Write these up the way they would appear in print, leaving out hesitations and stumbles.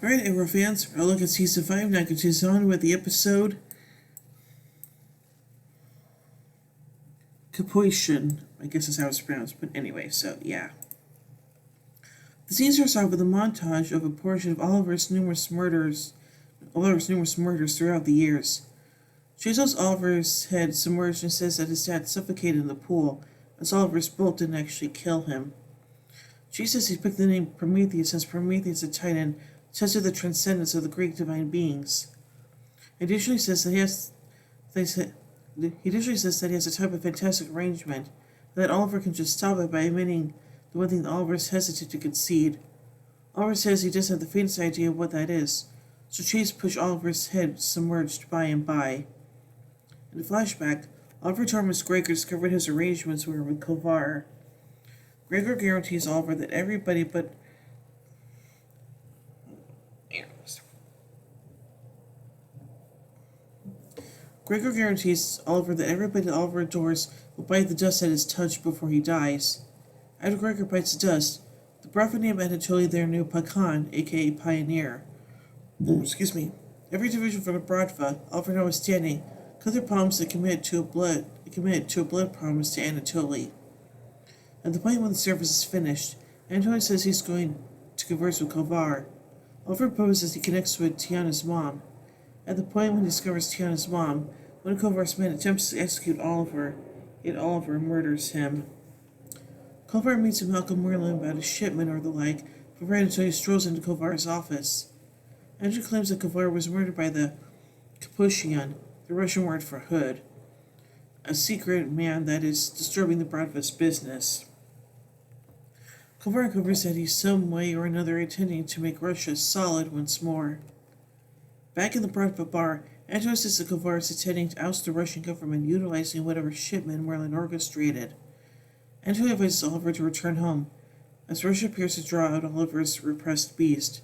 Alright, Arrow fans, we're looking at Season 5. Now continues on with the episode Kapiushon. I guess that's how it's pronounced, but anyway, so yeah. The scene starts off with a montage of a portion of Oliver's numerous murders throughout the years. She saws Oliver's head submerged and says that his dad suffocated in the pool, as Oliver's bolt didn't actually kill him. She says he picked the name Prometheus since Prometheus, a titan, tested the transcendence of the Greek divine beings. He additionally says that he has a type of fantastic arrangement, and that Oliver can just stop it by admitting the one thing that Oliver is hesitant to concede. Oliver says he doesn't have the faintest idea of what that is, so Chase pushed Oliver's head submerged by and by. In the flashback, Oliver torments Gregor discovered his arrangements were with Kovar. Gregor guarantees Oliver that everybody but Gregor guarantees Oliver that everybody that Oliver adores will bite the dust at his touch before he dies. After Gregor bites the dust, the Bratva name Anatoly their new Pakan, aka Pioneer. Every division from the Bratva, Oliver notwithstanding, cut their palms and committed to a blood promise to Anatoly. At the point when the service is finished, Anatoly says he's going to converse with Kovar. Oliver proposes he connects with Tiana's mom. At the point when he discovers Tiana's mom, one of Kovar's men attempts to execute Oliver, yet Oliver murders him. Kovar meets with Malcolm Merlin about a shipment or the like, before Anatoly strolls into Kovar's office. Andrew claims that Kovar was murdered by the Kapiushon, the Russian word for hood, a secret man that is disturbing the Bratva's business. Kovar uncovers that he's some way or another intending to make Russia solid once more. Back in the Bratva bar, Anatoly says that Kovar is intending to oust the Russian government utilizing whatever shipment Merlin orchestrated. Anatoly advises Oliver to return home, as Russia appears to draw out Oliver's repressed beast.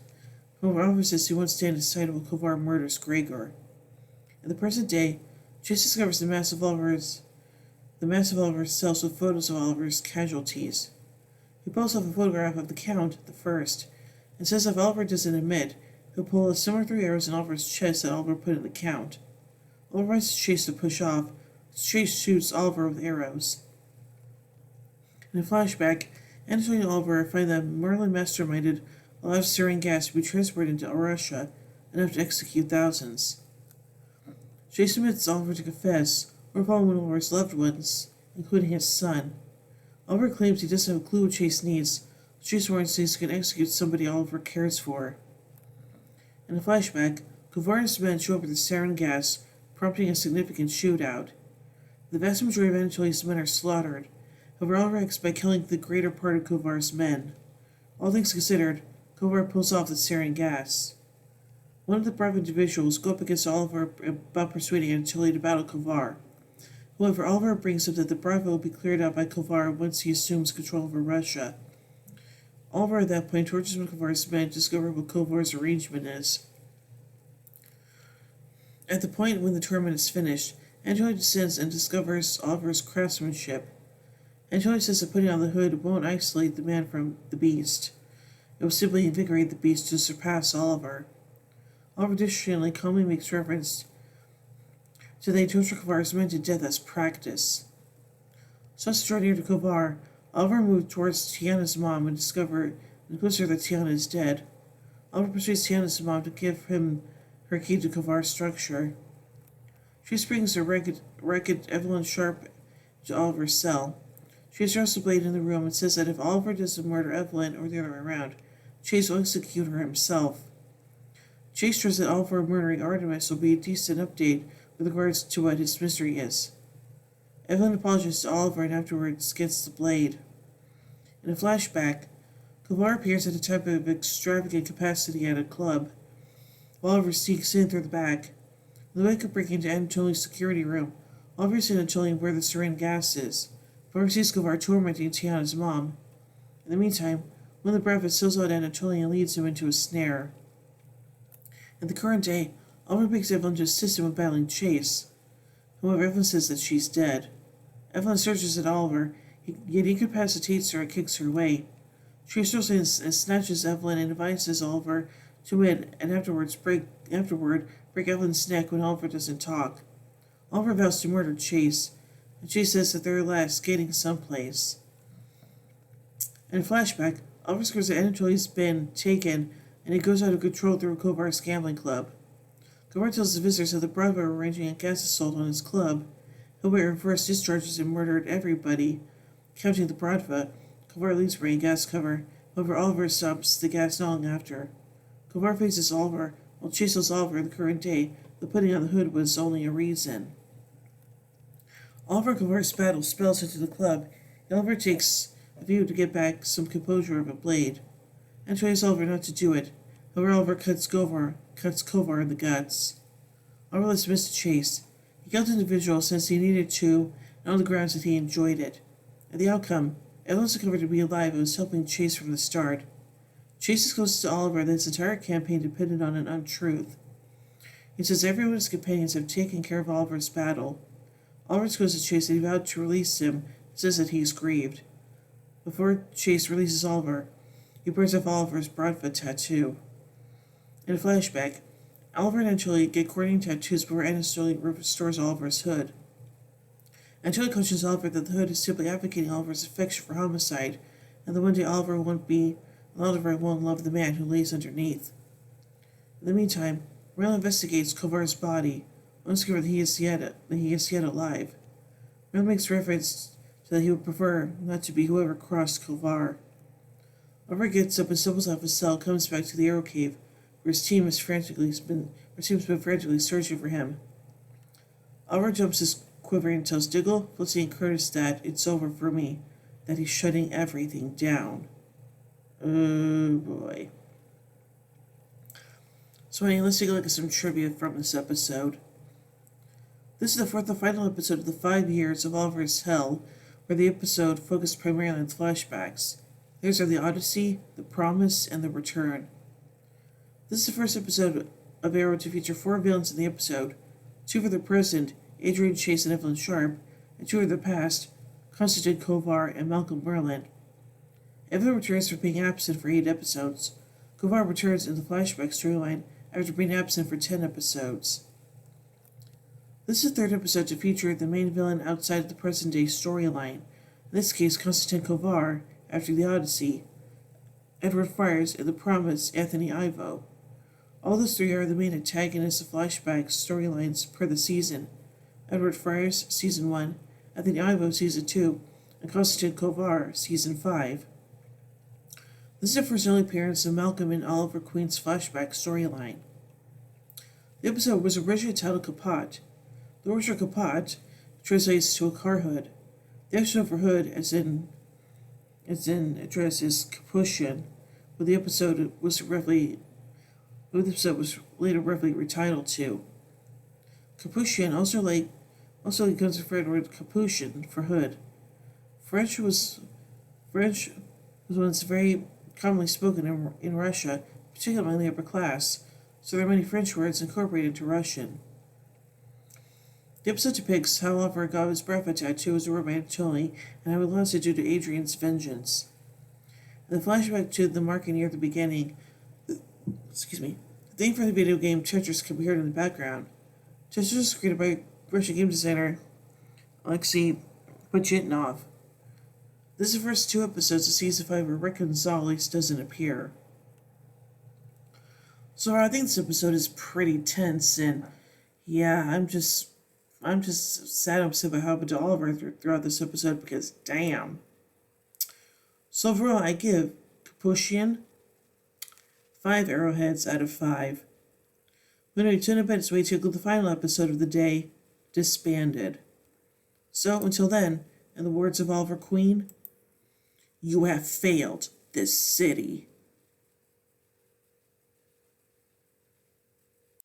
However, Oliver says he won't stand aside while Kovar murders Gregor. In the present day, Chase discovers the massive Oliver's cells with photos of Oliver's casualties. He pulls off a photograph of the Count, the First, and says if Oliver doesn't admit, he'll pull a similar 3 arrows in Oliver's chest that Oliver put in the Count. Oliver asks Chase to push off, as Chase shoots Oliver with arrows. In a flashback, Anatoly and Oliver find that Merlin masterminded allowed sarin gas to be transported into Russia, enough to execute thousands. Chase admits Oliver to confess, or follow one of Oliver's loved ones, including his son. Oliver claims he doesn't have a clue what Chase needs, so Chase warns he can execute somebody Oliver cares for. In a flashback, Kovar and his men show up with the sarin gas, prompting a significant shootout. The vast majority of Anatoly's men are slaughtered. However, Oliver acts by killing the greater part of Kovar's men. All things considered, Kovar pulls off the sarin gas. One of the Bratva individuals go up against Oliver about persuading Anatoly to battle Kovar. However, Oliver brings up that the Bratva will be cleared out by Kovar once he assumes control over Russia. Oliver at that point tortures one of Kovar's men to discover what Kovar's arrangement is. At the point when the tournament is finished, Anatoly descends and discovers Oliver's craftsmanship. Anatoly says that putting on the hood won't isolate the man from the beast. It will simply invigorate the beast to surpass Oliver. Oliver additionally calmly makes reference to they torture Kovar's men to death as practice. So as to draw near to Kovar, Oliver moves towards Tiana's mom and concludes her that Tiana is dead. Oliver persuades Tiana's mom to give him her key to Kovar's structure. She brings the ragged Evelyn Sharp to Oliver's cell. She throws the blade in the room and says that if Oliver doesn't murder Evelyn or the other way around, Chase will execute her himself. Chase trusts that Oliver murdering Artemis will be a decent update with regards to what his mystery is. Evelyn apologizes to Oliver and afterwards gets the blade. In a flashback, Kovar appears at a type of extravagant capacity at a club. While Oliver sneaks in through the back. On the way of breaking into Anatoly's security room, Oliver sees Anatoly where the sarin gas is. However, sees Kovar tormenting Tiana's mom. In the meantime, one of the Bratva steals out Anatoly and leads him into a snare. In the current day, Oliver begs Evelyn to assist him with battling Chase. However, Evelyn says that she's dead. Evelyn searches at Oliver, yet he incapacitates her and kicks her away. Chase throws in and snatches Evelyn and advises Oliver to win, and afterward break Evelyn's neck when Oliver doesn't talk. Oliver vows to murder Chase, and Chase says that they're last skating someplace. In a flashback, Oliver discovers that Anatoly's been taken, and he goes out of control through Kovar's gambling club. Kovar tells the visitors that the Bravo are arranging a gas assault on his club. Hillway reversed discharges and murdered everybody, counting the Bradva. Kovar leaves wearing gas cover. However, Oliver stops the gas not long after. Kovar faces Oliver, while Chase tells Oliver in the current day that putting on the hood was only a reason. Oliver and Kovar's battle spills into the club, and Oliver takes a view to get back some composure of a blade, and tries Oliver not to do it. However, Oliver cuts Kovar in the guts. Oliver lets miss the chase. He killed the individual since he needed to, and on the grounds that he enjoyed it. And the outcome, Evelyn's discovered to be alive and was helping Chase from the start. Chase discloses to Oliver that his entire campaign depended on an untruth. He says everyone his companions have taken care of Oliver's battle. Oliver goes to Chase and he vowed to release him, and says that he is grieved. Before Chase releases Oliver, he burns off Oliver's Bradva tattoo. In a flashback, Oliver and Anatoly get coordinating tattoos before Anatoly restores Oliver's hood. Anatoly cautions Oliver that the hood is simply advocating Oliver's affection for homicide, and that one day Oliver won't love the man who lays underneath. In the meantime, Rail investigates Kovar's body, and discovers that he is yet alive. Rail makes reference to that he would prefer not to be whoever crossed Kovar. Oliver gets up and stumbles off his cell, comes back to the Arrow Cave, where his team has been frantically searching for him. Oliver jumps his quiver and tells Diggle, Felicity, and Curtis that it's over for me, that he's shutting everything down. Oh boy. So anyway, let's take a look at some trivia from this episode. This is the fourth and final episode of the 5 years of Oliver's Hell, where the episode focused primarily on flashbacks. These are the Odyssey, the Promise, and the Return. This is the first episode of Arrow to feature 4 villains in the episode, 2 for the present, Adrian Chase and Evelyn Sharp, and 2 for the past, Konstantin Kovar and Malcolm Merlin. Evelyn returns for being absent for 8 episodes. Kovar returns in the flashback storyline after being absent for 10 episodes. This is the 3rd episode to feature the main villain outside of the present-day storyline, in this case Konstantin Kovar, after the Odyssey, Edward Friars, and the Promise, Anthony Ivo. All those 3 are the main antagonists of flashback storylines per the season. Edward Friars, Season 1, Anthony Ivo, Season 2, and Konstantin Kovar, Season 5. This is the first and only appearance of Malcolm in Oliver Queen's flashback storyline. The episode was originally titled Kaput. The word for kaput translates to a car hood. The extra for hood, as in address, is Kapiushon, but the episode was later roughly retitled to. Kapiushon also becomes referred to with Kapiushon for hood. French was once very commonly spoken in Russia, particularly in the upper class, so there are many French words incorporated into Russian. The episode depicts how Oliver got his Bradva tattoo as a romantic Anatoly, and how he lost it due to Adrian's vengeance. In the flashback to the market near the beginning, the theme for the video game Tetris can be heard in the background. Tetris was created by Russian game designer Alexei Pajitnov. This is the first 2 episodes of Season 5 where Rick Gonzalez doesn't appear. So I think this episode is pretty tense, and yeah, I'm just sad and upset about how happened to Oliver throughout this episode, because damn. So overall, I give Kapiushon 5 arrowheads out of 5. When we tune in its way to the final episode of the day, Disbanded. So until then, in the words of Oliver Queen, you have failed this city.